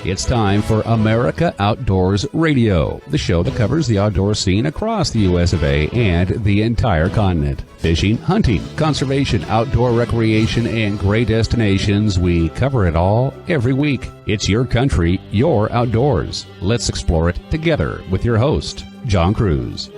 It's time for America Outdoors Radio, the show that covers the outdoor scene across the U.S. of A. and the entire continent. Fishing, hunting, conservation, outdoor recreation, and great destinations. We cover it all every week. It's your country, your outdoors. Let's explore it together with your host, John Cruz.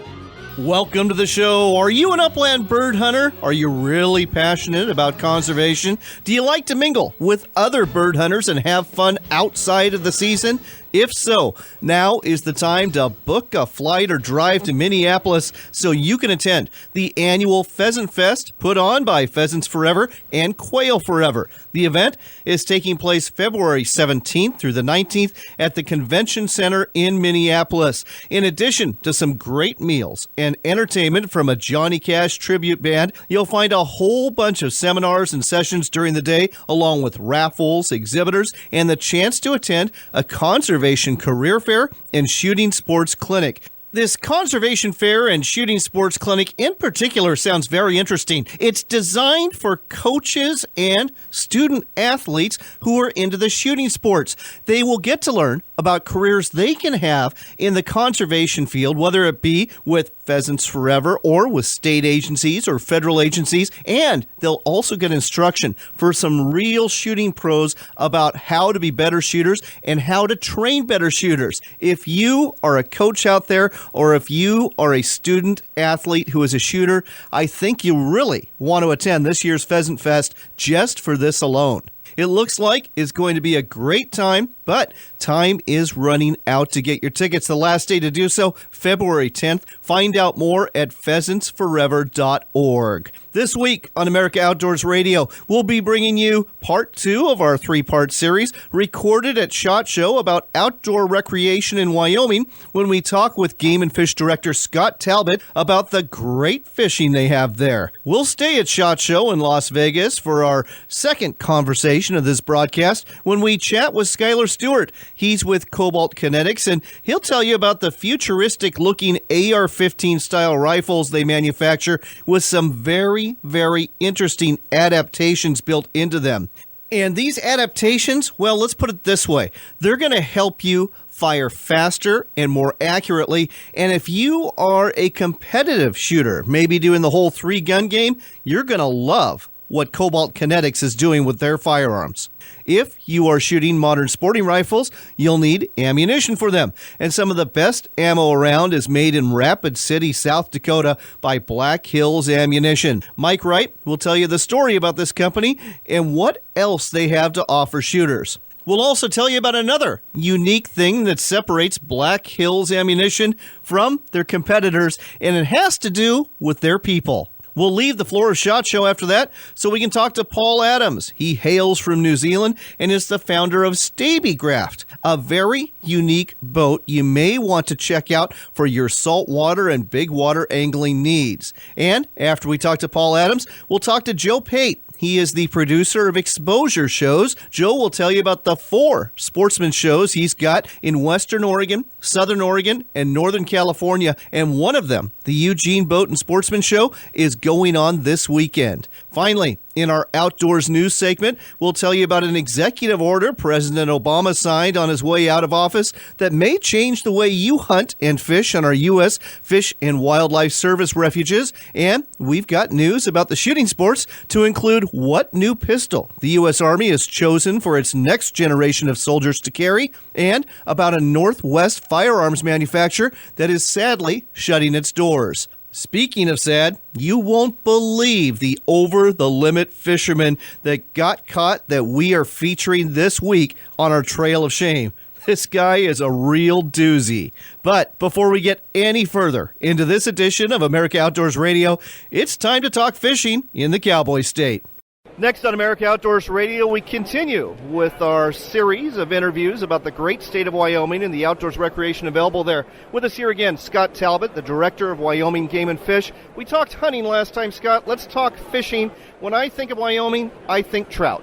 Welcome to the show. Are you an upland bird hunter? Are you really passionate about conservation? Do you like to mingle with other bird hunters and have fun outside of the season? If so, now is the time to book a flight or drive to Minneapolis so you can attend the annual Pheasant Fest put on by Pheasants Forever and Quail Forever. The event is taking place February 17th through the 19th at the Convention Center in Minneapolis. In addition to some great meals and entertainment from a Johnny Cash tribute band, you'll find a whole bunch of seminars and sessions during the day, along with raffles, exhibitors, and the chance to attend a conservation career fair and shooting sports clinic. This conservation fair and shooting sports clinic in particular sounds very interesting. It's designed for coaches and student athletes who are into the shooting sports. They will get to learn about careers they can have in the conservation field, whether it be with Pheasants Forever or with state agencies or federal agencies, and they'll also get instruction for some real shooting pros about how to be better shooters and how to train better shooters. If you are a coach out there, or if you are a student athlete who is a shooter, I think you really want to attend this year's Pheasant Fest just for this alone. It looks like it's going to be a great time, but time is running out to get your tickets. The last day to do so, February 10th. Find out more at pheasantsforever.org. This week on America Outdoors Radio, we'll be bringing you part 2 of our 3-part series recorded at SHOT Show about outdoor recreation in Wyoming when we talk with Game and Fish Director Scott Talbot about the great fishing they have there. We'll stay at SHOT Show in Las Vegas for our second conversation of this broadcast when we chat with Skylar Stewart. He's with Cobalt Kinetics, and he'll tell you about the futuristic-looking AR-15 style rifles they manufacture with some very interesting adaptations built into them. And these adaptations, well, let's put it this way. They're going to help you fire faster and more accurately. And if you are a competitive shooter, maybe doing the whole 3-gun game, you're going to love what Cobalt Kinetics is doing with their firearms. If you are shooting modern sporting rifles, you'll need ammunition for them. And some of the best ammo around is made in Rapid City, South Dakota by Black Hills Ammunition. Mike Wright will tell you the story about this company and what else they have to offer shooters. We'll also tell you about another unique thing that separates Black Hills Ammunition from their competitors, and it has to do with their people. We'll leave the floor of SHOT Show after that so we can talk to Paul Adams. He hails from New Zealand and is the founder of Stabycraft, a very unique boat you may want to check out for your saltwater and big water angling needs. And after we talk to Paul Adams, we'll talk to Joe Pate. He is the producer of Exposure Shows. Joe will tell you about the 4 sportsman shows he's got in Western Oregon, Southern Oregon, and Northern California. And one of them, the Eugene Boat and Sportsman Show, is going on this weekend. Finally, in our Outdoors News segment, we'll tell you about an executive order President Obama signed on his way out of office that may change the way you hunt and fish on our U.S. Fish and Wildlife Service refuges. And we've got news about the shooting sports to include what new pistol the U.S. Army has chosen for its next generation of soldiers to carry, and about a Northwest firearms manufacturer that is sadly shutting its doors. Speaking of sad, you won't believe the over-the-limit fisherman that got caught that we are featuring this week on our Trail of Shame. This guy is a real doozy. But before we get any further into this edition of America Outdoors Radio, it's time to talk fishing in the Cowboy State. Next on America Outdoors Radio, we continue with our series of interviews about the great state of Wyoming and the outdoors recreation available there. With us here again, Scott Talbot, the director of Wyoming Game and Fish. We talked hunting last time, Scott. Let's talk fishing. When I think of Wyoming, I think trout.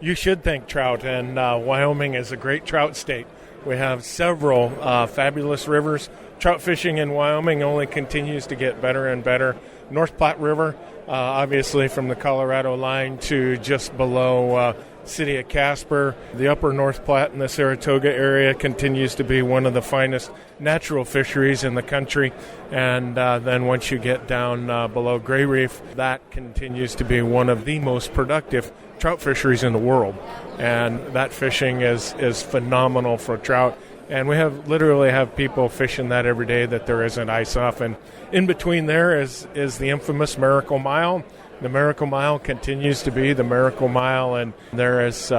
You should think trout, and Wyoming is a great trout state. We have several fabulous rivers, trout fishing in Wyoming only continues to get better and better. North Platte River, obviously from the Colorado line to just below city of Casper. The upper North Platte and the Saratoga area continues to be one of the finest natural fisheries in the country. And then once you get down below Gray Reef, that continues to be one of the most productive trout fisheries in the world. And that fishing is phenomenal for trout. And we literally have people fishing that every day that there isn't ice off. And in between there is the infamous Miracle Mile. The Miracle Mile continues to be the Miracle Mile, and there is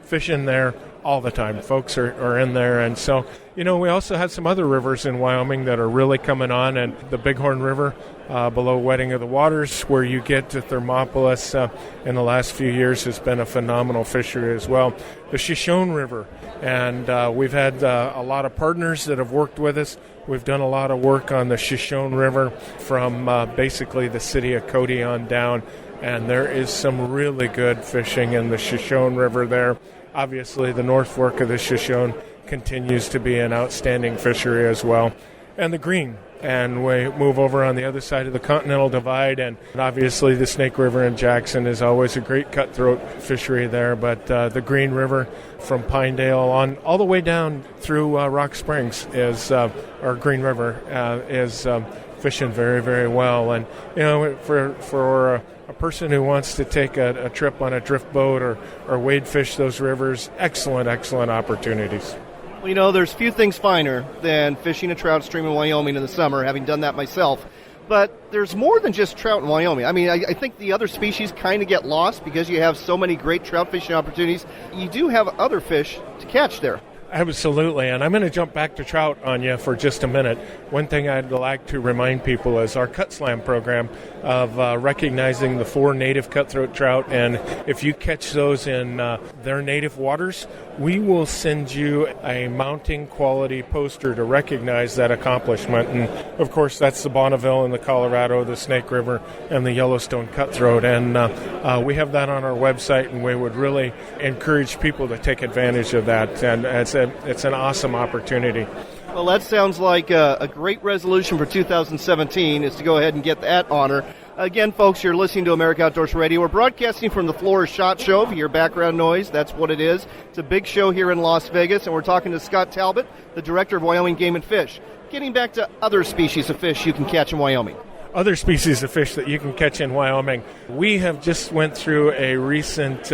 fishing there all the time. Folks are in there. And so, we also have some other rivers in Wyoming that are really coming on, and the Bighorn River below Wedding of the Waters, where you get to Thermopolis in the last few years, has been a phenomenal fishery as well. The Shoshone River, and we've had a lot of partners that have worked with us. We've done a lot of work on the Shoshone River from basically the city of Cody on down, and there is some really good fishing in the Shoshone River there. Obviously, the North Fork of the Shoshone continues to be an outstanding fishery as well. And the Green, and we move over on the other side of the Continental Divide, and obviously the Snake River in Jackson is always a great cutthroat fishery there, but the Green River from Pinedale on all the way down through Rock Springs is our Green River is fishing very, very well. And for a person who wants to take a trip on a drift boat or wade fish those rivers, excellent opportunities. Well, there's few things finer than fishing a trout stream in Wyoming in the summer, having done that myself. But there's more than just trout in Wyoming. I mean, I think the other species kind of get lost because you have so many great trout fishing opportunities. You do have other fish to catch there. Absolutely, and I'm going to jump back to trout on you for just a minute. One thing I'd like to remind people is our Cut Slam program of recognizing the 4 native cutthroat trout, and if you catch those in their native waters, we will send you a mounting quality poster to recognize that accomplishment. And of course, that's the Bonneville and the Colorado, the Snake River, and the Yellowstone cutthroat. And we have that on our website, and we would really encourage people to take advantage of that. And it's an awesome opportunity. Well, that sounds like a great resolution for 2017 is to go ahead and get that honor. Again, folks, you're listening to America Outdoors Radio. We're broadcasting from the Florida SHOT Show. If you hear background noise, that's what it is. It's a big show here in Las Vegas, and we're talking to Scott Talbot, the director of Wyoming Game and Fish. Getting back to other species of fish you can catch in Wyoming. Other species of fish that you can catch in Wyoming. We have just went through a recent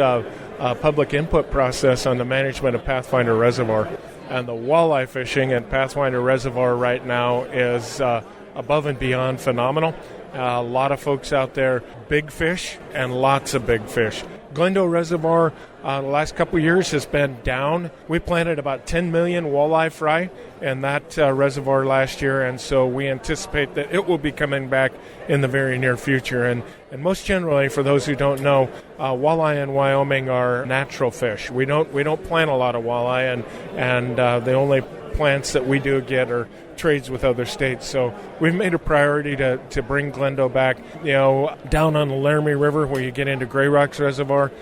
public input process on the management of Pathfinder Reservoir. And the walleye fishing at Pathfinder Reservoir right now is above and beyond phenomenal. A lot of folks out there, big fish and lots of big fish. Glendo Reservoir the last couple of years has been down. We planted about 10 million walleye fry in that reservoir last year, and so we anticipate that it will be coming back in the very near future. And most generally, for those who don't know, walleye in Wyoming are natural fish. We don't plant a lot of walleye, and the only plants that we do get are trades with other states. So we've made a priority to bring Glendo back, down on the Laramie River where you get into Gray Rocks Reservoir.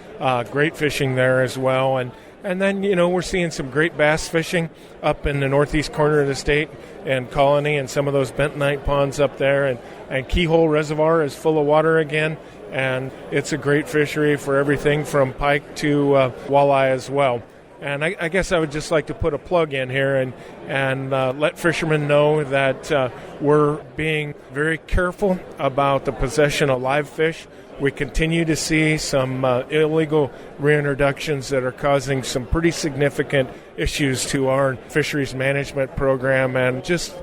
Great fishing there as well. And then, we're seeing some great bass fishing up in the northeast corner of the state and Colony and some of those bentonite ponds up there. And Keyhole Reservoir is full of water again. And it's a great fishery for everything from pike to walleye as well. And I guess I would just like to put a plug in here and let fishermen know that we're being very careful about the possession of live fish. We continue to see some illegal reintroductions that are causing some pretty significant issues to our fisheries management program, and just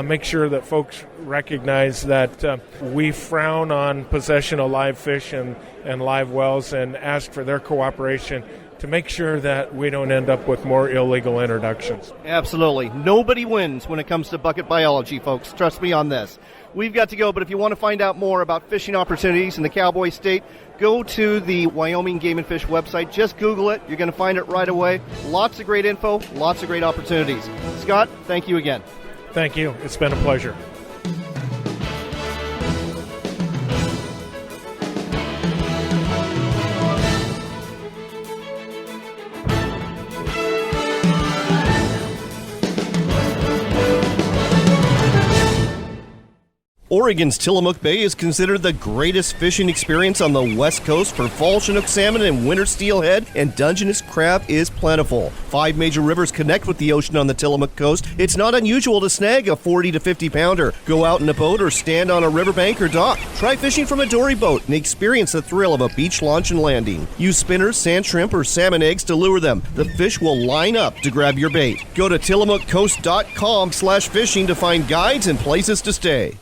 make sure that folks recognize that we frown on possession of live fish and live wells and ask for their cooperation to make sure that we don't end up with more illegal introductions. Absolutely. Nobody wins when it comes to bucket biology, folks. Trust me on this. We've got to go, but if you want to find out more about fishing opportunities in the Cowboy State, go to the Wyoming Game and Fish website. Just Google it. You're going to find it right away. Lots of great info, lots of great opportunities. Scott, thank you again. Thank you. It's been a pleasure. Oregon's Tillamook Bay is considered the greatest fishing experience on the West Coast for fall Chinook salmon and winter steelhead, and Dungeness crab is plentiful. 5 major rivers connect with the ocean on the Tillamook coast. It's not unusual to snag a 40 to 50 pounder. Go out in a boat or stand on a riverbank or dock. Try fishing from a dory boat and experience the thrill of a beach launch and landing. Use spinners, sand shrimp, or salmon eggs to lure them. The fish will line up to grab your bait. Go to tillamookcoast.com/fishing to find guides and places to stay.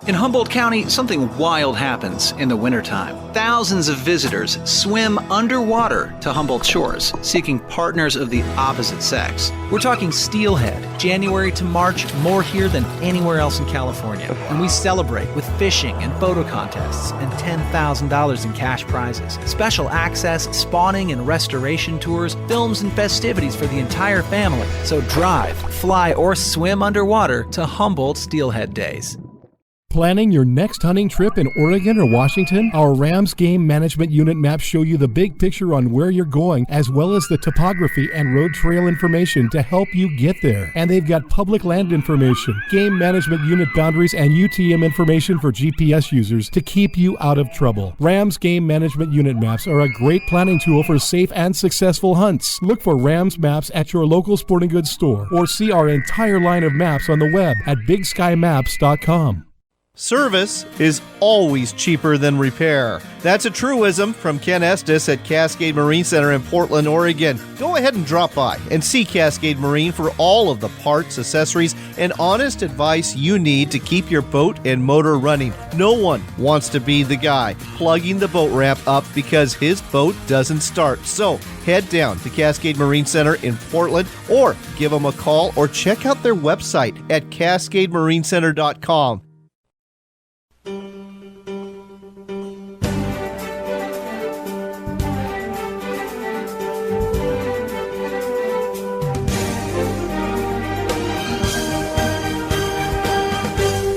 In Humboldt County, something wild happens in the wintertime. Thousands of visitors swim underwater to Humboldt shores, seeking partners of the opposite sex. We're talking steelhead. January to March, more here than anywhere else in California. And we celebrate with fishing and photo contests and $10,000 in cash prizes. Special access, spawning and restoration tours, films and festivities for the entire family. So drive, fly, or swim underwater to Humboldt Steelhead Days. Planning your next hunting trip in Oregon or Washington? Our Rams Game Management Unit maps show you the big picture on where you're going, as well as the topography and road trail information to help you get there. And they've got public land information, Game Management Unit boundaries, and UTM information for GPS users to keep you out of trouble. Rams Game Management Unit maps are a great planning tool for safe and successful hunts. Look for Rams maps at your local sporting goods store, or see our entire line of maps on the web at bigskymaps.com. Service is always cheaper than repair. That's a truism from Ken Estes at Cascade Marine Center in Portland, Oregon. Go ahead and drop by and see Cascade Marine for all of the parts, accessories, and honest advice you need to keep your boat and motor running. No one wants to be the guy plugging the boat ramp up because his boat doesn't start. So head down to Cascade Marine Center in Portland, or give them a call, or check out their website at cascademarinecenter.com.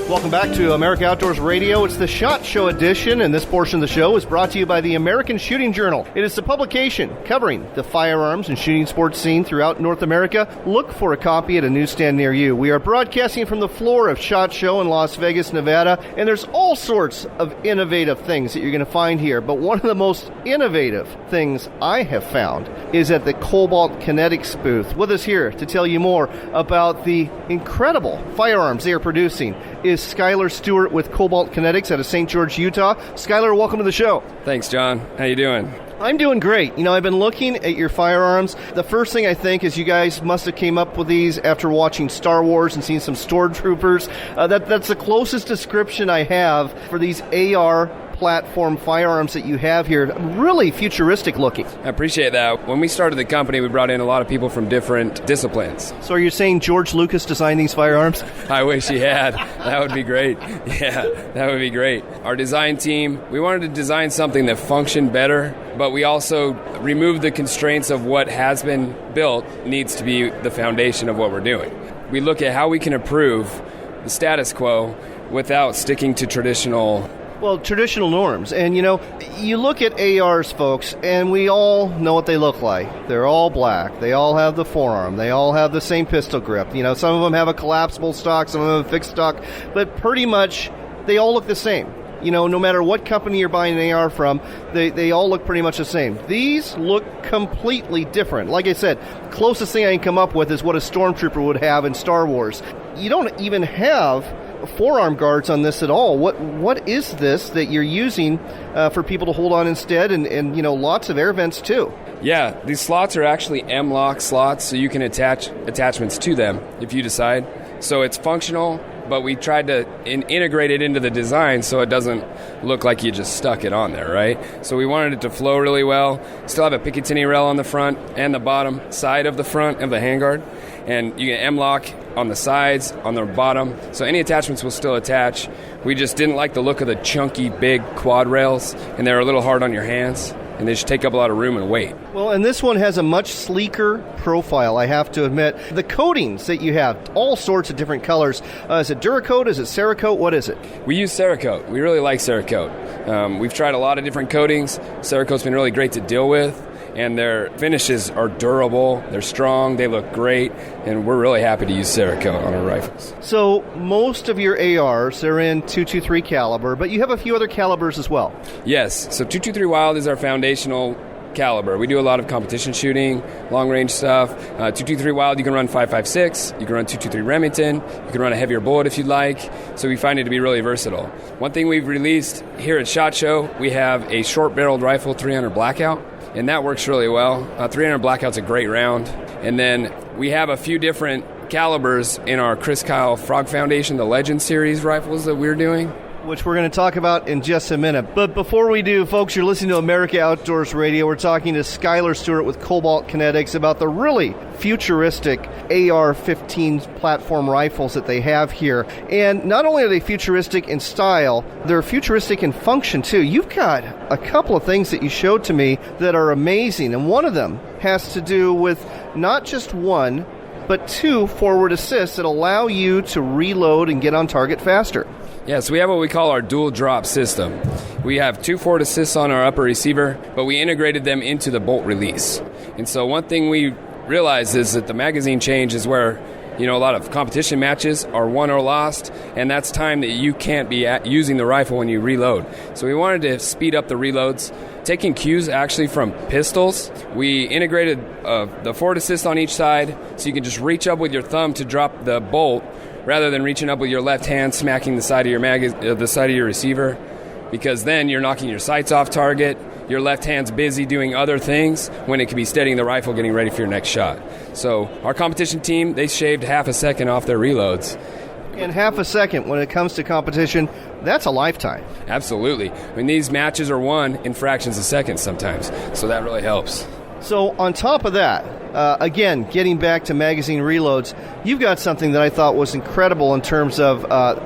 Welcome back to America Outdoors Radio. It's the SHOT Show edition, and this portion of the show is brought to you by the American Shooting Journal. It is the publication covering the firearms and shooting sports scene throughout North America. Look for a copy at a newsstand near you. We are broadcasting from the floor of SHOT Show in Las Vegas, Nevada, and there's all sorts of innovative things that you're going to find here. But one of the most innovative things I have found is at the Cobalt Kinetics booth. With us here to tell you more about the incredible firearms they are producing is Skylar Stewart with Cobalt Kinetics out of St. George, Utah. Skylar, welcome to the show. Thanks, John. How you doing? I'm doing great. You know, I've been looking at your firearms. The first thing I think is you guys must have came up with these after watching Star Wars and seeing some stormtroopers. That's the closest description I have for these AR platform firearms that you have here. Really futuristic looking. I appreciate that. When we started the company, we brought in a lot of people from different disciplines. So are you saying George Lucas designed these firearms? I wish he had. That would be great. Yeah, that would be great. Our design team, we wanted to design something that functioned better, but we also removed the constraints of what has been built needs to be the foundation of what we're doing. We look at how we can improve the status quo without sticking to traditional norms. And, you know, you look at ARs, folks, and we all know what they look like. They're all black. They all have the forearm. They all have the same pistol grip. You know, some of them have a collapsible stock, some of them have a fixed stock, but pretty much they all look the same. You know, no matter what company you're buying an AR from, they all look pretty much the same. These look completely different. Like I said, closest thing I can come up with is what a stormtrooper would have in Star Wars. You don't even have forearm guards on this at all. What is this that you're using for people to hold on instead, and you know, lots of air vents too? Yeah, these slots are actually M-LOK slots, so you can attach attachments to them if you decide. So it's functional, but we tried to integrate it into the design so it doesn't look like you just stuck it on there, right? So we wanted it to flow really well. Still have a Picatinny rail on the front and the bottom side of the front of the handguard. And you get M-LOK on the sides, on the bottom. So any attachments will still attach. We just didn't like the look of the chunky, big quad rails, and they're a little hard on your hands, and they just take up a lot of room and weight. Well, and this one has a much sleeker profile, I have to admit. The coatings that you have, all sorts of different colors. Is it Duracoat? Is it Cerakote? What is it? We use Cerakote. We really like Cerakote. We've tried a lot of different coatings. Cerakote's been really great to deal with. and their finishes are durable, they're strong, they look great, and we're really happy to use Cerakote on our rifles. So most of your ARs, they're in .223 caliber, but you have a few other calibers as well. Yes, so .223 Wild is our foundational caliber. We do a lot of competition shooting, long-range stuff. .223 Wild, you can run 5.56, you can run .223 Remington, you can run a heavier bullet if you'd like, so we find it to be really versatile. One thing we've released here at SHOT Show, we have a short-barreled rifle 300 Blackout, and that works really well. 300 Blackout's a great round. And then we have a few different calibers in our Chris Kyle Frog Foundation, the Legend Series rifles that we're doing, which we're going to talk about in just a minute. But before we do, folks, you're listening to America Outdoors Radio. We're talking to Skylar Stewart with Cobalt Kinetics about the really futuristic AR-15 platform rifles that they have here. And not only are they futuristic in style, they're futuristic in function, too. You've got a couple of things that you showed to me that are amazing, and one of them has to do with not just one, but two forward assists that allow you to reload and get on target faster. Yeah, so we have what we call our dual drop system. We have 2 forward assists on our upper receiver, but we integrated them into the bolt release. And so one thing we realized is that the magazine change is where, a lot of competition matches are won or lost, and that's time that you can't be using the rifle when you reload. So we wanted to speed up the reloads. Taking cues actually from pistols, we integrated the forward assist on each side, so you can just reach up with your thumb to drop the bolt, rather than reaching up with your left hand smacking the side of your receiver, because then you're knocking your sights off target. Your left hand's busy doing other things when it could be steadying the rifle, getting ready for your next shot. So our competition team, they shaved half a second off their reloads. And half a second, when it comes to competition, that's a lifetime. Absolutely. I mean, these matches are won in fractions of seconds sometimes, so that really helps. So on top of that, again, getting back to magazine reloads, you've got something that I thought was incredible in terms of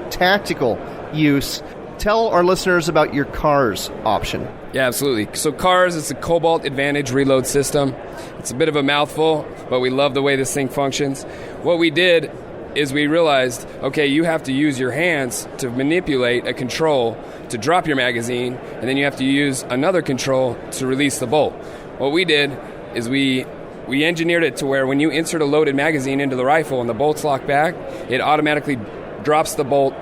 tactical use. Tell our listeners about your CARS option. Yeah, absolutely. So CARS is the Cobalt Advantage Reload System. It's a bit of a mouthful, but we love the way this thing functions. What we did is we realized, okay, you have to use your hands to manipulate a control to drop your magazine, and then you have to use another control to release the bolt. What we did is we engineered it to where when you insert a loaded magazine into the rifle and the bolt's locked back, it automatically drops the bolt,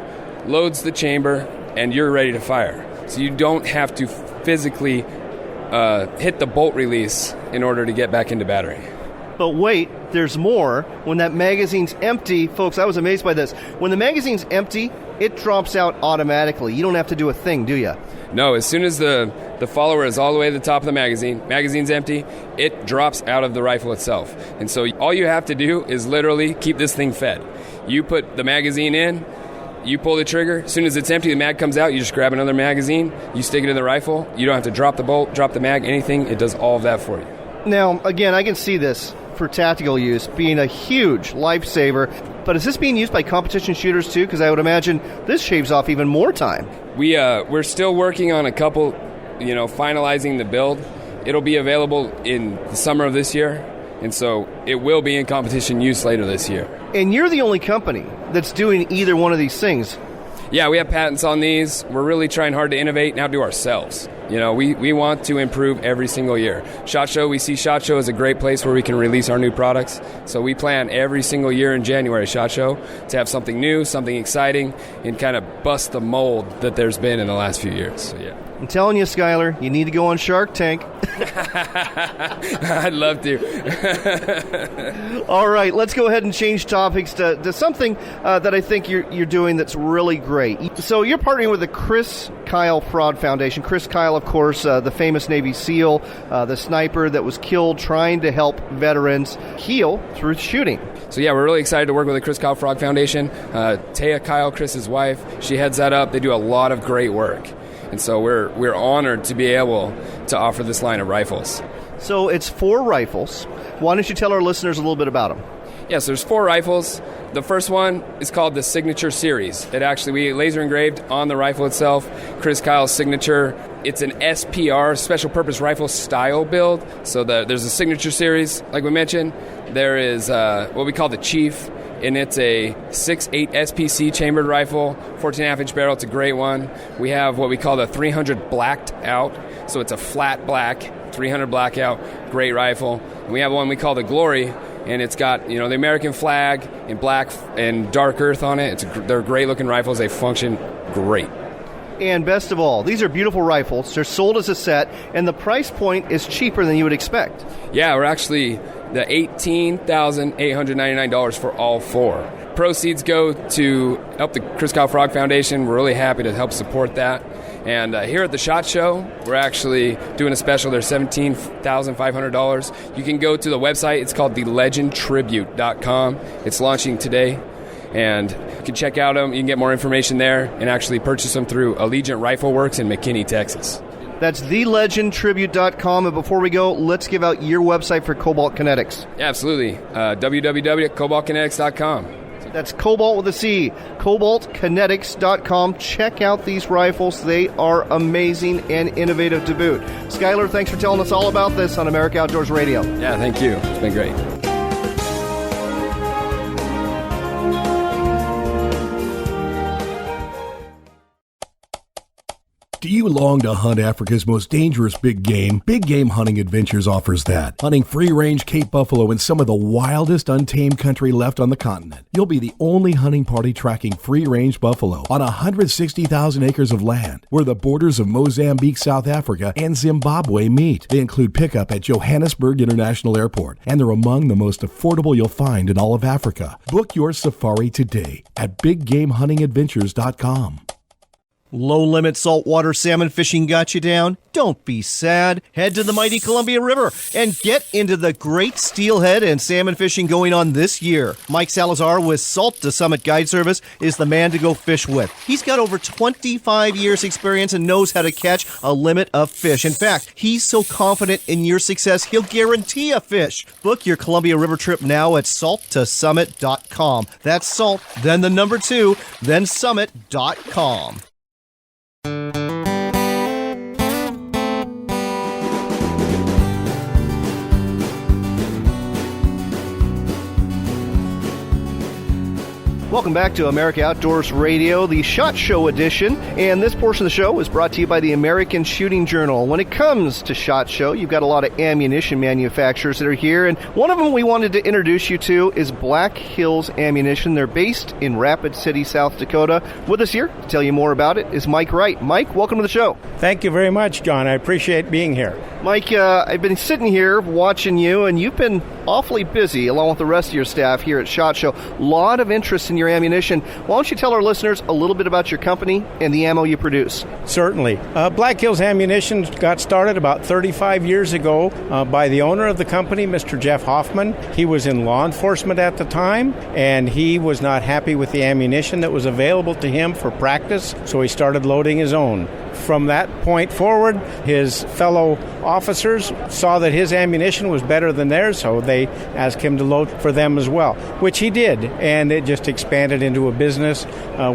loads the chamber, and you're ready to fire. So you don't have to physically hit the bolt release in order to get back into battery. But wait, there's more. When that magazine's empty, folks, I was amazed by this. When the magazine's empty, it drops out automatically. You don't have to do a thing, do you? No, as soon as the follower is all the way to the top of the magazine's empty, it drops out of the rifle itself. And so all you have to do is literally keep this thing fed. You put the magazine in, you pull the trigger, as soon as it's empty, the mag comes out, you just grab another magazine, you stick it in the rifle, you don't have to drop the bolt, drop the mag, anything, it does all of that for you. Now, again, I can see this for tactical use being a huge lifesaver, but is this being used by competition shooters too? Because I would imagine this shaves off even more time. We're still working on a couple, finalizing the build. It'll be available in the summer of this year, and so it will be in competition use later this year. And you're the only company that's doing either one of these things. Yeah, we have patents on these. We're really trying hard to innovate and outdo ourselves. We want to improve every single year. We see SHOT Show as a great place where we can release our new products. So we plan every single year in January, SHOT Show, to have something new, something exciting, and kind of bust the mold that there's been in the last few years. So, yeah. I'm telling you, Skylar, you need to go on Shark Tank. I'd love to. All right, let's go ahead and change topics to something that I think you're doing that's really great. So you're partnering with the Chris Kyle Frog Foundation. Chris Kyle, of course, the famous Navy SEAL, the sniper that was killed trying to help veterans heal through shooting. So yeah, we're really excited to work with the Chris Kyle Frog Foundation. Taya Kyle, Chris's wife, she heads that up. They do a lot of great work. And so we're honored to be able to offer this line of rifles. So it's 4 rifles. Why don't you tell our listeners a little bit about them? Yes, there's 4 rifles. The first one is called the Signature Series. We laser engraved on the rifle itself, Chris Kyle's signature. It's an SPR, Special Purpose Rifle style build. So there's a Signature Series, like we mentioned. There is what we call the Chief. and it's a 6.8 SPC chambered rifle, 14.5-inch barrel. It's a great one. We have what we call the 300 blacked out, so it's a flat black, 300 blackout, great rifle. And we have one we call the Glory, and it's got the American flag in black and dark earth on it. They're great looking rifles. They function great. And best of all, these are beautiful rifles. They're sold as a set, and the price point is cheaper than you would expect. Yeah, we're actually the $18,899 for all four. Proceeds go to help the Chris Kyle Frog Foundation. We're really happy to help support that. And here at the SHOT Show, we're actually doing a special. They're $17,500. You can go to the website. It's called thelegendtribute.com. It's launching today. And you can check out them. You can get more information there and actually purchase them through Allegiant Rifle Works in McKinney, Texas. That's thelegendtribute.com. And before we go, let's give out your website for Cobalt Kinetics. Yeah, absolutely. www.cobaltkinetics.com. That's Cobalt with a C, cobaltkinetics.com. Check out these rifles. They are amazing and innovative to boot. Skyler, thanks for telling us all about this on America Outdoors Radio. Yeah, thank you. It's been great. Do you long to hunt Africa's most dangerous big game? Big Game Hunting Adventures offers that. Hunting free-range Cape buffalo in some of the wildest untamed country left on the continent. You'll be the only hunting party tracking free-range buffalo on 160,000 acres of land, where the borders of Mozambique, South Africa, and Zimbabwe meet. They include pickup at Johannesburg International Airport, and they're among the most affordable you'll find in all of Africa. Book your safari today at BigGameHuntingAdventures.com. Low-limit saltwater salmon fishing got you down? Don't be sad. Head to the mighty Columbia River and get into the great steelhead and salmon fishing going on this year. Mike Salazar with Salt to Summit Guide Service is the man to go fish with. He's got over 25 years experience and knows how to catch a limit of fish. In fact, he's so confident in your success, he'll guarantee a fish. Book your Columbia River trip now at salttosummit.com. That's salt, then the number 2, then summit.com. Welcome back to America Outdoors Radio, the SHOT Show edition, and this portion of the show is brought to you by the American Shooting Journal. When it comes to SHOT Show, you've got a lot of ammunition manufacturers that are here, and one of them we wanted to introduce you to is Black Hills Ammunition. They're based in Rapid City, South Dakota. With us here to tell you more about it is Mike Wright. Mike, welcome to the show. Thank you very much, John. I appreciate being here. Mike, I've been sitting here watching you, and you've been awfully busy along with the rest of your staff here at SHOT Show. A lot of interest in your ammunition. Why don't you tell our listeners a little bit about your company and the ammo you produce? Certainly. Black Hills Ammunition got started about 35 years ago by the owner of the company, Mr. Jeff Hoffman. He was in law enforcement at the time, and he was not happy with the ammunition that was available to him for practice, so he started loading his own. From that point forward, his fellow officers saw that his ammunition was better than theirs, so they asked him to load for them as well, which he did, and it just expanded into a business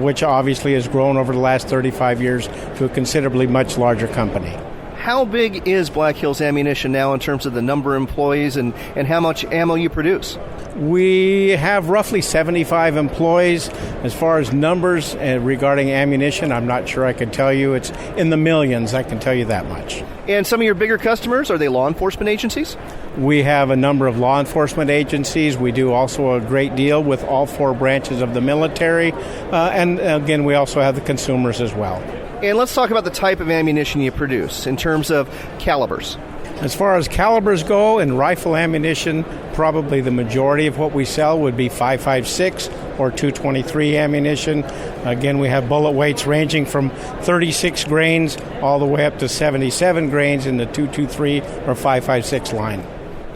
which obviously has grown over the last 35 years to a considerably much larger company. How big is Black Hills Ammunition now in terms of the number of employees and how much ammo you produce? We have roughly 75 employees. As far as numbers regarding ammunition, I'm not sure I can tell you. It's in the millions, I can tell you that much. And some of your bigger customers, are they law enforcement agencies? We have a number of law enforcement agencies. We do also a great deal with all 4 branches of the military. And again, we also have the consumers as well. And let's talk about the type of ammunition you produce in terms of calibers. As far as calibers go, in rifle ammunition, probably the majority of what we sell would be 5.56 or 223 ammunition. Again, we have bullet weights ranging from 36 grains all the way up to 77 grains in the 223 or 5.56 line.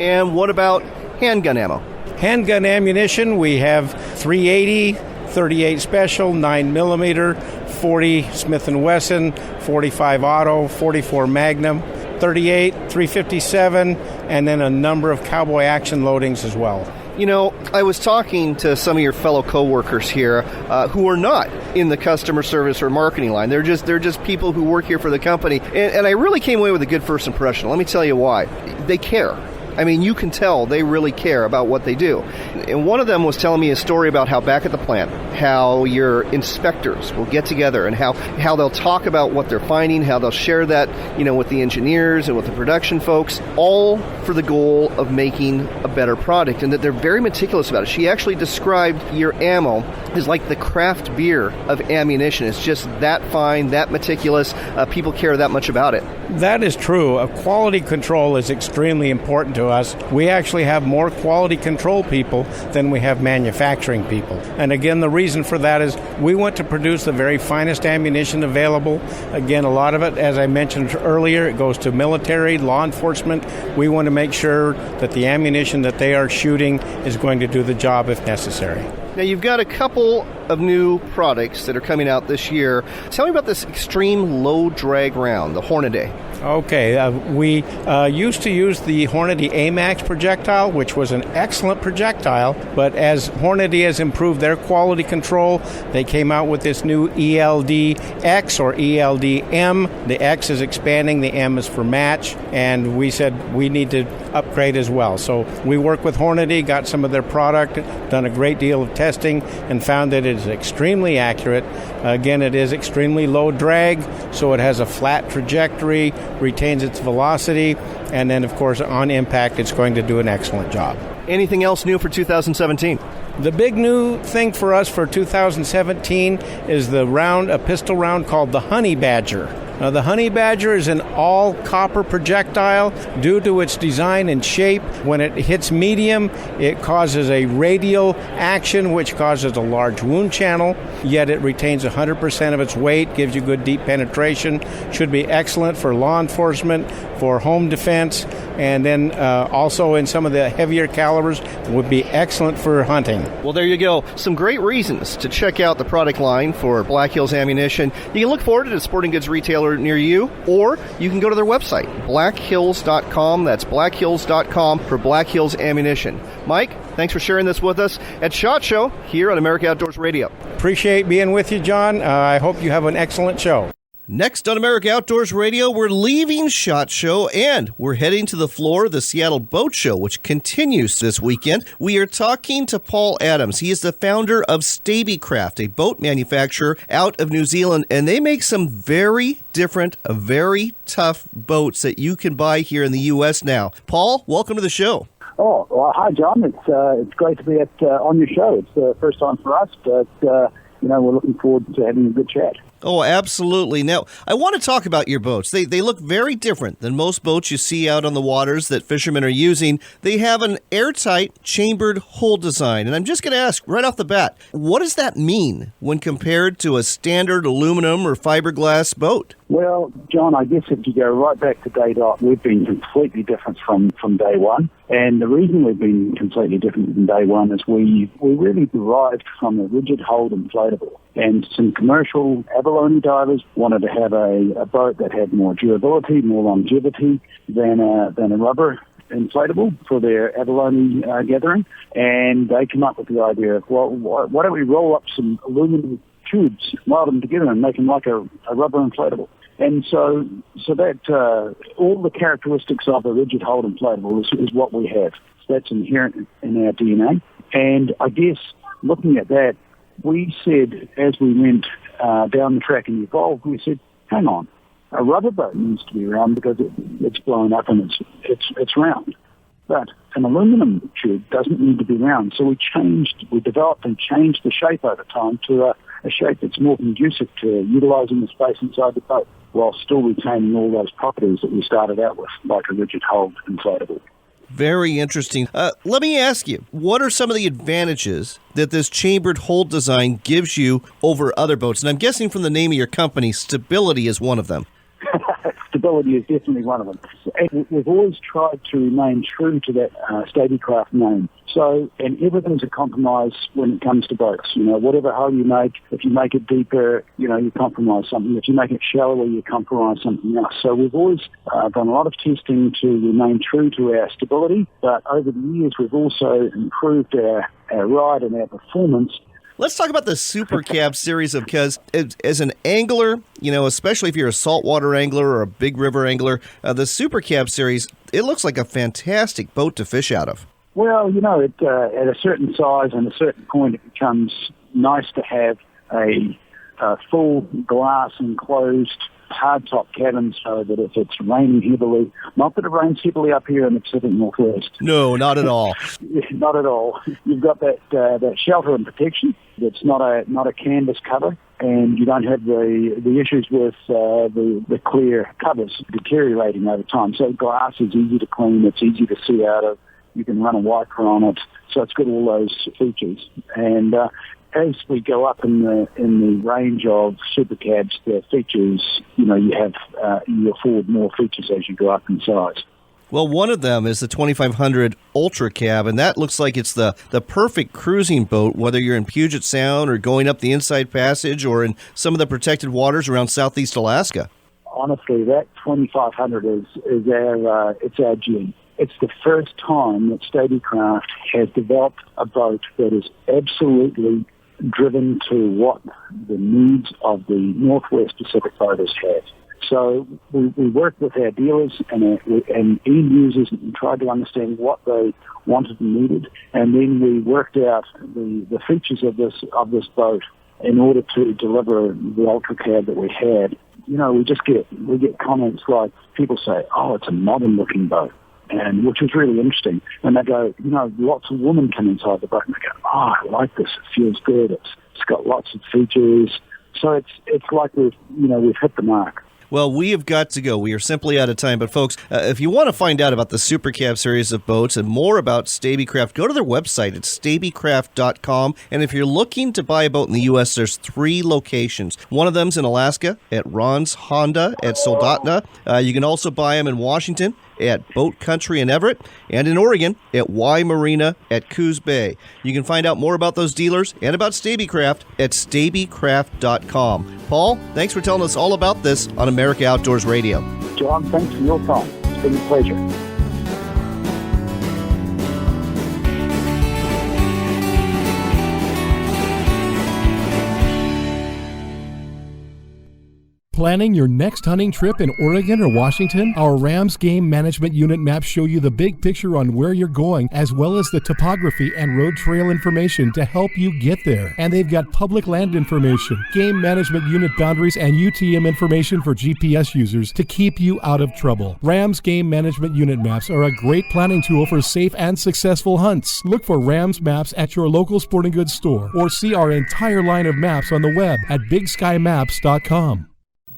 And what about handgun ammo? Handgun ammunition, we have 380, 38 Special, 9mm, 40 Smith & Wesson, 45 Auto, 44 Magnum, 38, 357, and then a number of cowboy action loadings as well. You know, I was talking to some of your fellow coworkers here who are not in the customer service or marketing line. They're just people who work here for the company. And I really came away with a good first impression. Let me tell you why. They care. I mean, you can tell they really care about what they do. And one of them was telling me a story about how back at the plant, how your inspectors will get together and how they'll talk about what they're finding, how they'll share that, with the engineers and with the production folks, all for the goal of making a better product, and that they're very meticulous about it. She actually described your ammo as like the craft beer of ammunition. It's just that fine, that meticulous. People care that much about it. That is true. Quality control is extremely important to us. We actually have more quality control people than we have manufacturing people. And again, the reason for that is we want to produce the very finest ammunition available. Again, a lot of it, as I mentioned earlier, it goes to military, law enforcement. We want to make sure that the ammunition that they are shooting is going to do the job if necessary. Now, you've got a couple of new products that are coming out this year. Tell me about this extreme low drag round, the Hornady. Okay, we used to use the Hornady AMAX projectile, which was an excellent projectile, but as Hornady has improved their quality control, they came out with this new ELD-X or ELD-M. The X is expanding, the M is for match, and we said we need to upgrade as well. So we work with Hornady, got some of their product, done a great deal of testing, and found that it is extremely accurate. Again, it is extremely low drag, so it has a flat trajectory, retains its velocity, and then, of course, on impact, it's going to do an excellent job. Anything else new for 2017? The big new thing for us for 2017 is a pistol round called the Honey Badger. Now, the Honey Badger is an all-copper projectile. Due to its design and shape, when it hits medium, it causes a radial action, which causes a large wound channel, yet it retains 100% of its weight, gives you good deep penetration, should be excellent for law enforcement, for home defense, and then also in some of the heavier calibers would be excellent for hunting. Well, there you go. Some great reasons to check out the product line for Black Hills Ammunition. You can look for it at a sporting goods retailer near you, or you can go to their website, blackhills.com. That's blackhills.com for Black Hills Ammunition. Mike, thanks for sharing this with us at SHOT Show here on America Outdoors Radio. Appreciate being with you, John. I hope you have an excellent show. Next on America Outdoors Radio, we're leaving SHOT Show and we're heading to the floor of the Seattle Boat Show, which continues this weekend. We are talking to Paul Adams. He is the founder of Stabicraft, a boat manufacturer out of New Zealand, and they make some very different, very tough boats that you can buy here in the U.S. now. Paul, welcome to the show. Oh, well, hi, John. It's great to be on your show. It's the first time for us, but we're looking forward to having a good chat. Oh, absolutely. Now, I want to talk about your boats. They look very different than most boats you see out on the waters that fishermen are using. They have an airtight chambered hull design. And I'm just going to ask right off the bat, what does that mean when compared to a standard aluminum or fiberglass boat? Well, John, I guess if you go right back to day dot, we've been completely different from day one. And the reason we've been completely different from day one is we really derived from a rigid hulled inflatable. And some commercial abalone divers wanted to have a boat that had more durability, more longevity than a rubber inflatable for their abalone gathering. And they came up with the idea of, well, why don't we roll up some aluminum tubes, weld them together and make them like a rubber inflatable. And so that all the characteristics of a rigid hulled inflatable is what we have. So that's inherent in our DNA. And I guess looking at that, we said, as we went down the track and evolved, we said, hang on, a rubber boat needs to be round because it's blown up and it's round. But an aluminum tube doesn't need to be round. So we developed and changed the shape over time to a shape that's more conducive to utilizing the space inside the boat while still retaining all those properties that we started out with, like a rigid hulled inflatable. Very interesting. Let me ask you, what are some of the advantages that this chambered hull design gives you over other boats? And I'm guessing from the name of your company, stability is one of them. Stability is definitely one of them. And we've always tried to remain true to that Stabicraft name. So, and everything's a compromise when it comes to boats. Whatever hull you make, if you make it deeper, you compromise something. If you make it shallower, you compromise something else. So we've always done a lot of testing to remain true to our stability, but over the years we've also improved our ride and our performance. Let's talk about the Super Cab series because as an angler, especially if you're a saltwater angler or a big river angler, the Super Cab series, it looks like a fantastic boat to fish out of. Well, at a certain size and a certain point, it becomes nice to have a full glass enclosed hardtop cabin so that if it's raining heavily, not that it rains heavily up here in the Pacific Northwest. No, not at all. Not at all. You've got that shelter and protection. It's not a canvas cover, and you don't have the issues with the clear covers deteriorating over time. So glass is easy to clean. It's easy to see out of. You can run a wiper on it. So it's got all those features. And as we go up in the range of super cabs, the features, you afford more features as you go up in size. Well, one of them is the 2500 Ultra Cab, and that looks like it's the perfect cruising boat, whether you're in Puget Sound or going up the Inside Passage or in some of the protected waters around Southeast Alaska. Honestly, that 2500 is our gem. It's the first time that Stabicraft has developed a boat that is absolutely driven to what the needs of the Northwest Pacific boaters have. So we worked with our dealers and end users and tried to understand what they wanted and needed, and then we worked out the features of this boat in order to deliver the Ultra Cab that we had. We get comments like people say, "Oh, it's a modern looking boat." And which was really interesting. And they go, lots of women come inside the boat and they go, "Oh, I like this. It feels good. It's got lots of features." So it's like we've hit the mark. Well, we have got to go. We are simply out of time. But, folks, if you want to find out about the Super Cab series of boats and more about Stabicraft, go to their website. It's stabicraft.com. And if you're looking to buy a boat in the U.S., there's 3 locations. One of them's in Alaska at Ron's Honda at Soldotna. You can also buy them in Washington at Boat Country in Everett, and in Oregon at Y Marina at Coos Bay. You can find out more about those dealers and about Stabicraft at stabicraft.com. Paul, thanks for telling us all about this on America Outdoors Radio. John, thanks for your time. It's been a pleasure. Planning your next hunting trip in Oregon or Washington? Our Rams Game Management Unit maps show you the big picture on where you're going, as well as the topography and road trail information to help you get there. And they've got public land information, Game Management Unit boundaries, and UTM information for GPS users to keep you out of trouble. Rams Game Management Unit maps are a great planning tool for safe and successful hunts. Look for Rams maps at your local sporting goods store, or see our entire line of maps on the web at bigskymaps.com.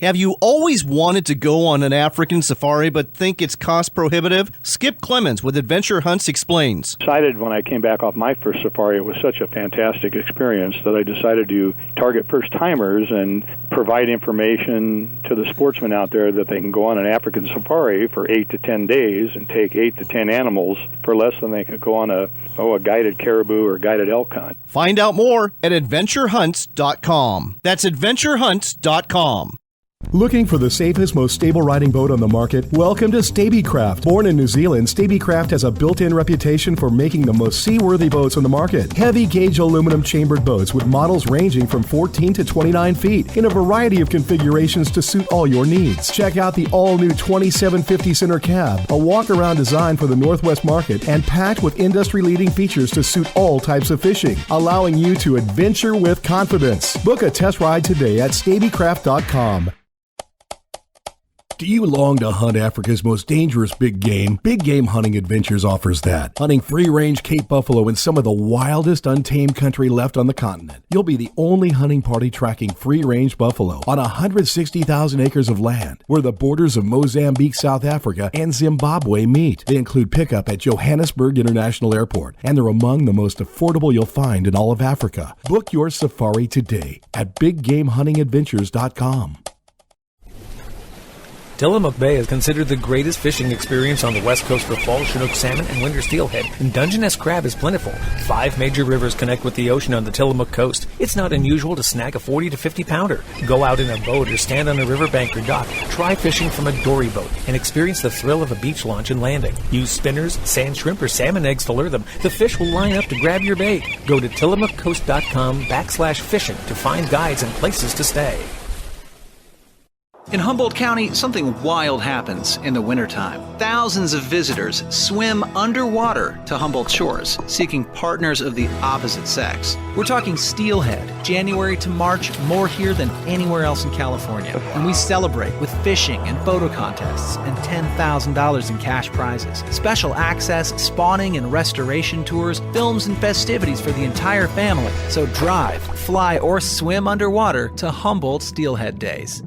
Have you always wanted to go on an African safari but think it's cost prohibitive? Skip Clemens with Adventure Hunts explains. Decided when I came back off my first safari, it was such a fantastic experience that I decided to target first-timers and provide information to the sportsmen out there that they can go on an African safari for 8 to 10 days and take 8 to 10 animals for less than they could go on a guided caribou or guided elk hunt. Find out more at adventurehunts.com. That's adventurehunts.com. Looking for the safest, most stable riding boat on the market? Welcome to Stabicraft. Born in New Zealand, Stabicraft has a built-in reputation for making the most seaworthy boats on the market. Heavy gauge aluminum chambered boats with models ranging from 14 to 29 feet in a variety of configurations to suit all your needs. Check out the all-new 2750 center cab, a walk-around design for the Northwest market and packed with industry-leading features to suit all types of fishing, allowing you to adventure with confidence. Book a test ride today at stabicraft.com. Do you long to hunt Africa's most dangerous big game? Big Game Hunting Adventures offers that. Hunting free-range Cape buffalo in some of the wildest untamed country left on the continent. You'll be the only hunting party tracking free-range buffalo on 160,000 acres of land, where the borders of Mozambique, South Africa, and Zimbabwe meet. They include pickup at Johannesburg International Airport, and they're among the most affordable you'll find in all of Africa. Book your safari today at BigGameHuntingAdventures.com. Tillamook Bay is considered the greatest fishing experience on the west coast for fall Chinook salmon and winter steelhead, and Dungeness crab is plentiful. 5 major rivers connect with the ocean on the Tillamook coast. It's not unusual to snag a 40 to 50 pounder. Go out in a boat or stand on a riverbank or dock. Try fishing from a dory boat and experience the thrill of a beach launch and landing. Use spinners, sand shrimp, or salmon eggs to lure them. The fish will line up to grab your bait. Go to tillamookcoast.com/fishing to find guides and places to stay. In Humboldt County, something wild happens in the wintertime. Thousands of visitors swim underwater to Humboldt shores, seeking partners of the opposite sex. We're talking steelhead. January to March, more here than anywhere else in California. And we celebrate with fishing and photo contests and $10,000 in cash prizes. Special access, spawning and restoration tours, films and festivities for the entire family. So drive, fly, or swim underwater to Humboldt Steelhead Days.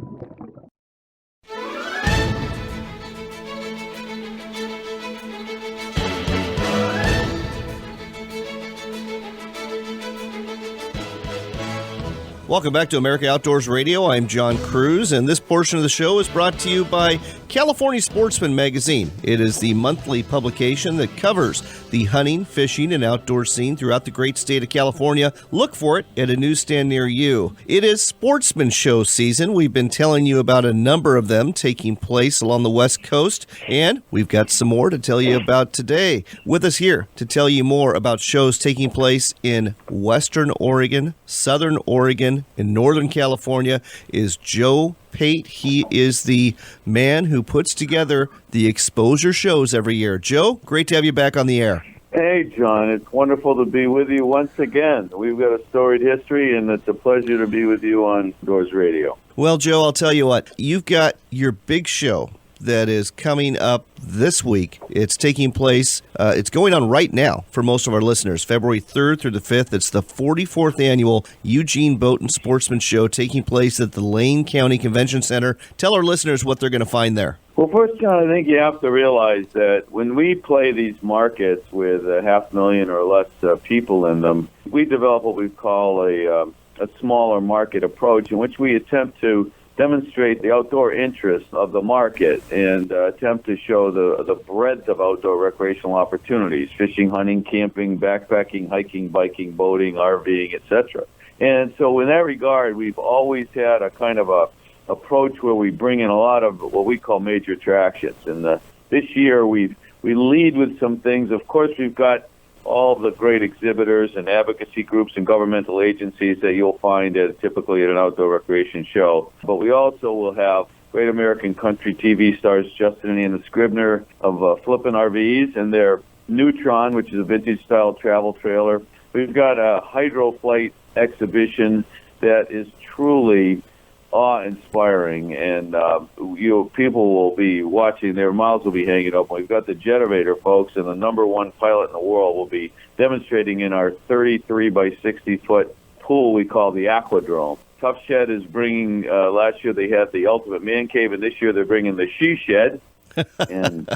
Welcome back to America Outdoors Radio. I'm John Cruz, and this portion of the show is brought to you by California Sportsman Magazine. It is the monthly publication that covers the hunting, fishing, and outdoor scene throughout the great state of California. Look for it at a newsstand near you. It is Sportsman Show season. We've been telling you about a number of them taking place along the West Coast, and we've got some more to tell you about today. With us here to tell you more about shows taking place in Western Oregon, Southern Oregon, in Northern California is Joe Pate. He is the man who puts together the exposure shows every year. Joe, great to have you back on the air. Hey, John. It's wonderful to be with you once again. We've got a storied history, and it's a pleasure to be with you on Outdoors Radio. Well, Joe, I'll tell you what. You've got your big show that is coming up this week. It's taking place, it's going on right now for most of our listeners, February 3rd through the 5th. It's the 44th annual Eugene Boat and Sportsman Show taking place at the Lane County Convention Center. Tell our listeners what they're going to find there. Well, first, John, I think you have to realize that when we play these markets with 500,000 or less people in them, we develop what we call a smaller market approach in which we attempt to demonstrate the outdoor interest of the market and attempt to show the breadth of outdoor recreational opportunities: fishing, hunting, camping, backpacking, hiking, biking, boating, RVing, etc. And so in that regard, we've always had a kind of a approach where we bring in a lot of what we call major attractions. And this year we lead with some things. Of course, we've got all the great exhibitors and advocacy groups and governmental agencies that you'll find typically at an outdoor recreation show. But we also will have great American country TV stars Justin and Anna Scribner of Flippin' RVs and their Neutron, which is a vintage-style travel trailer. We've got a hydroflight exhibition that is truly awe-inspiring, and people will be watching, their mouths will be hanging open. We've got the Jetovator folks, and the #1 pilot in the world will be demonstrating in our 33 by 60-foot pool we call the Aquadrome. Tough Shed is bringing, last year they had the Ultimate Man Cave, and this year they're bringing the She Shed. And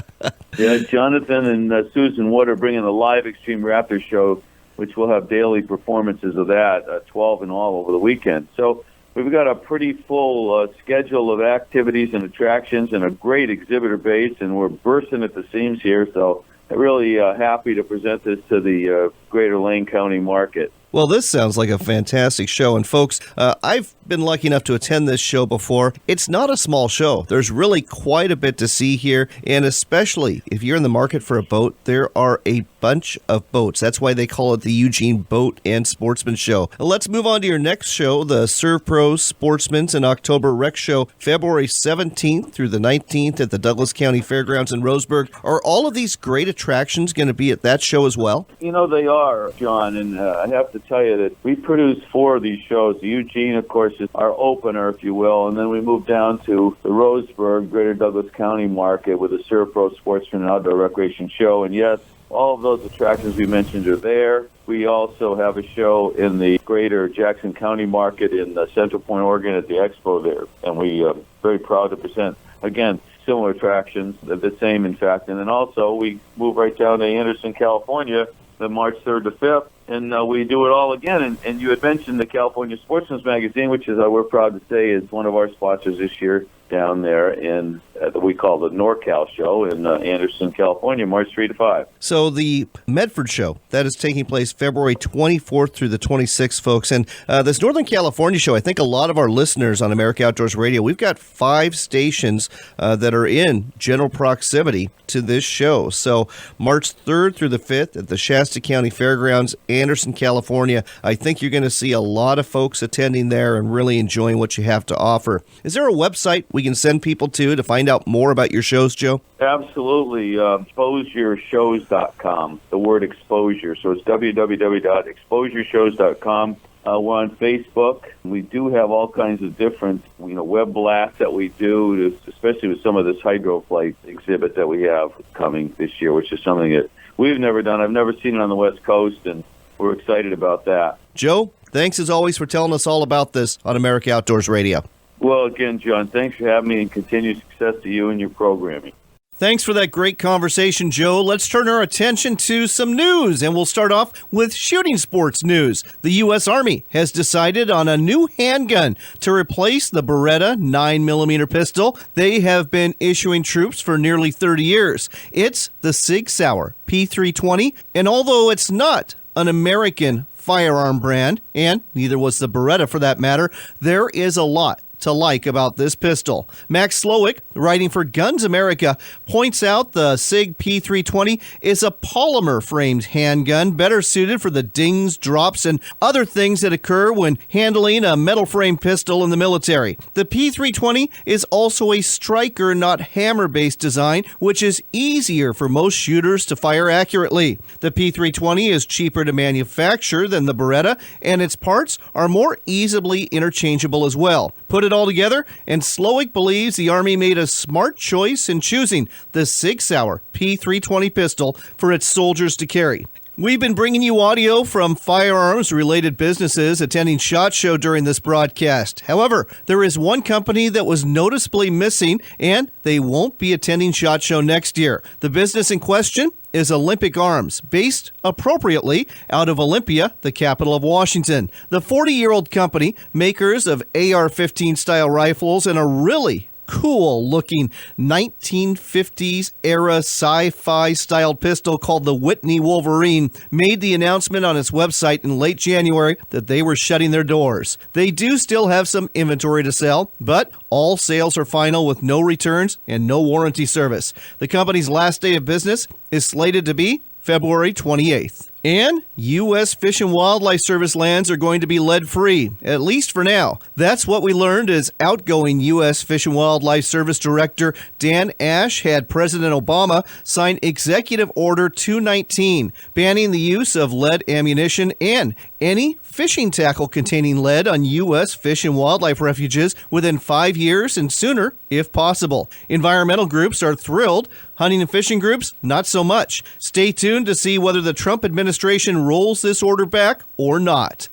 Jonathan and Susan Wood are bringing the live Extreme Raptor Show, which will have daily performances of that, 12 in all over the weekend. So we've got a pretty full schedule of activities and attractions and a great exhibitor base, and we're bursting at the seams here. So I'm really happy to present this to the greater Lane County market. Well, this sounds like a fantastic show. And folks, I've been lucky enough to attend this show before. It's not a small show. There's really quite a bit to see here. And especially if you're in the market for a boat, there are a bunch of boats. That's why they call it the Eugene Boat and Sportsman Show. Let's move on to your next show, the ServPro Sportsman's and October Rec Show, February 17th through the 19th at the Douglas County Fairgrounds in Roseburg. Are all of these great attractions going to be at that show as well? You know, they are, John, and I have to tell you that we produce 4 of these shows. The Eugene, of course, is our opener, if you will, and then we move down to the Roseburg, Greater Douglas County market with the ServPro Sportsman and Outdoor Recreation Show. And yes, all of those attractions we mentioned are there. We also have a show in the Greater Jackson County market in Central Point, Oregon at the Expo there. And we are very proud to present, again, similar attractions, the same, in fact. And then also we move right down to Anderson, California, the March 3rd to 5th, and we do it all again. And you had mentioned the California Sportsman's Magazine, which is, we're proud to say, is one of our sponsors this year down there. And that we call the NorCal show in Anderson, California, March 3 to 5. So the Medford show, that is taking place February 24th through the 26th, folks. And this Northern California show, I think a lot of our listeners on America Outdoors Radio, we've got 5 stations that are in general proximity to this show. So March 3rd through the 5th at the Shasta County Fairgrounds, Anderson, California. I think you're going to see a lot of folks attending there and really enjoying what you have to offer. Is there a website we can send people to find out more about your shows, Joe? Absolutely. Exposureshows.com, the word exposure. So it's www.exposureshows.com. We're on Facebook. We do have all kinds of different, web blasts that we do, especially with some of this hydroflight exhibit that we have coming this year, which is something that we've never done. I've never seen it on the West Coast, and we're excited about that. Joe, thanks as always for telling us all about this on America Outdoors Radio. Well, again, John, thanks for having me, and continued success to you and your programming. Thanks for that great conversation, Joe. Let's turn our attention to some news, and we'll start off with shooting sports news. The U.S. Army has decided on a new handgun to replace the Beretta 9mm pistol they have been issuing troops for nearly 30 years. It's the Sig Sauer P320, and although it's not an American firearm brand, and neither was the Beretta for that matter, there is a lot to like about this pistol. Max Slowick, writing for Guns America, points out the SIG P320 is a polymer-framed handgun better suited for the dings, drops, and other things that occur when handling a metal-frame pistol in the military. The P320 is also a striker, not hammer-based design, which is easier for most shooters to fire accurately. The P320 is cheaper to manufacture than the Beretta, and its parts are more easily interchangeable as well. Put it all together, and Slowick believes the Army made a smart choice in choosing the Sig Sauer P320 pistol for its soldiers to carry. We've been bringing you audio from firearms-related businesses attending SHOT Show during this broadcast. However, there is one company that was noticeably missing, and they won't be attending SHOT Show next year. The business in question is Olympic Arms, based appropriately out of Olympia, the capital of Washington. The 40-year-old company, makers of AR-15 style rifles and a really cool-looking 1950s era sci-fi styled pistol called the Whitney Wolverine, made the announcement on its website in late January that they were shutting their doors. They do still have some inventory to sell, but all sales are final with no returns and no warranty service. The company's last day of business is slated to be February 28th. And U.S. Fish and Wildlife Service lands are going to be lead-free, at least for now. That's what we learned as outgoing U.S. Fish and Wildlife Service Director Dan Ash had President Obama sign Executive Order 219, banning the use of lead ammunition and any fishing tackle containing lead on U.S. fish and wildlife refuges within 5 years and sooner, if possible. Environmental groups are thrilled. Hunting and fishing groups, not so much. Stay tuned to see whether the Trump administration rolls this order back or not.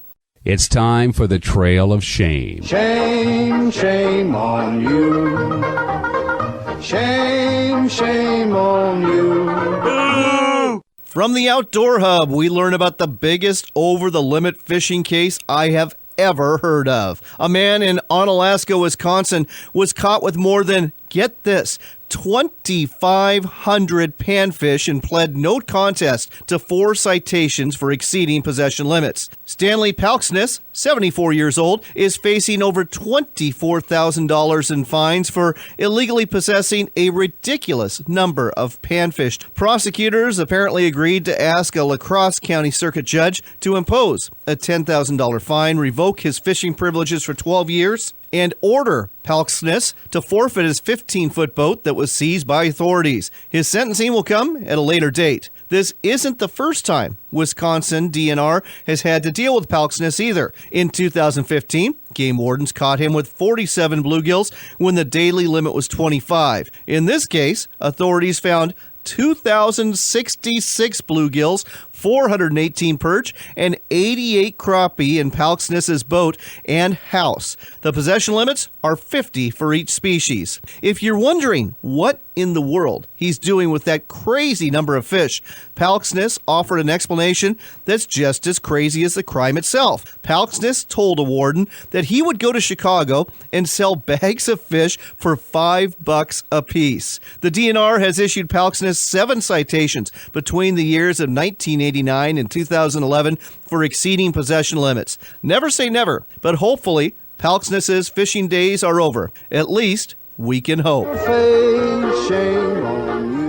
It's time for the Trail of Shame. Shame, shame on you. Shame, shame on you. From the Outdoor Hub, we learn about the biggest over-the-limit fishing case I have ever heard of. A man in Onalaska, Wisconsin, was caught with more than, get this, 2,500 panfish and pled no contest to 4 citations for exceeding possession limits. Stanley Palksness, 74 years old, is facing over $24,000 in fines for illegally possessing a ridiculous number of panfish. Prosecutors apparently agreed to ask a La Crosse County Circuit judge to impose a $10,000 fine, revoke his fishing privileges for 12 years, and order Palksness to forfeit his 15-foot boat that was seized by authorities. His sentencing will come at a later date. This isn't the first time Wisconsin DNR has had to deal with Palksness either. In 2015, game wardens caught him with 47 bluegills when the daily limit was 25. In this case, authorities found 2,066 bluegills, 418 perch, and 88 crappie in Palksness's boat and house. The possession limits are 50 for each species. If you're wondering what in the world he's doing with that crazy number of fish, Palksness offered an explanation that's just as crazy as the crime itself. Palksness told a warden that he would go to Chicago and sell bags of fish for $5 a piece. The DNR has issued Palksness 7 citations between the years of 1989 and 2011 for exceeding possession limits. Never say never, but hopefully Palksness's fishing days are over. At least we can hope. Shame on you.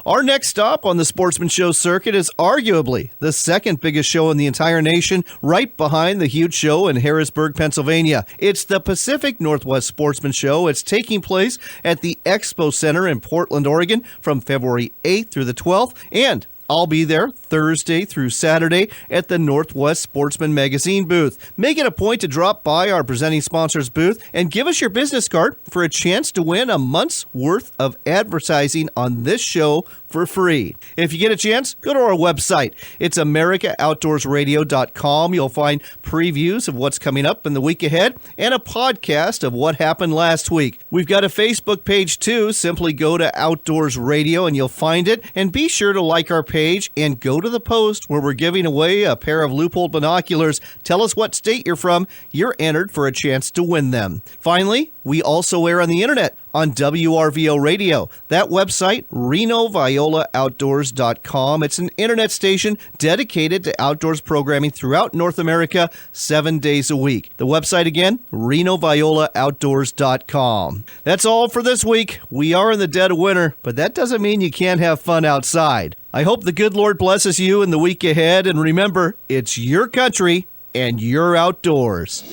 Our next stop on the Sportsman Show circuit is arguably the second biggest show in the entire nation, right behind the huge show in Harrisburg, Pennsylvania. It's the Pacific Northwest Sportsman Show. It's taking place at the Expo Center in Portland, Oregon from February 8th through the 12th, and I'll be there Thursday through Saturday at the Northwest Sportsman Magazine booth. Make it a point to drop by our presenting sponsor's booth and give us your business card for a chance to win a month's worth of advertising on this show for free. If you get a chance, go to our website. It's AmericaOutdoorsRadio.com. You'll find previews of what's coming up in the week ahead and a podcast of what happened last week. We've got a Facebook page too. Simply go to Outdoors Radio and you'll find it. And be sure to like our page and go to the post where we're giving away a pair of Leupold binoculars. Tell us what state you're from. You're entered for a chance to win them. Finally, we also air on the internet on WRVO Radio. That website, RenoViolaOutdoors.com. It's an internet station dedicated to outdoors programming throughout North America 7 days a week. The website again, RenoViolaOutdoors.com. That's all for this week. We are in the dead of winter, but that doesn't mean you can't have fun outside. I hope the good Lord blesses you in the week ahead, and remember, it's your country and your outdoors.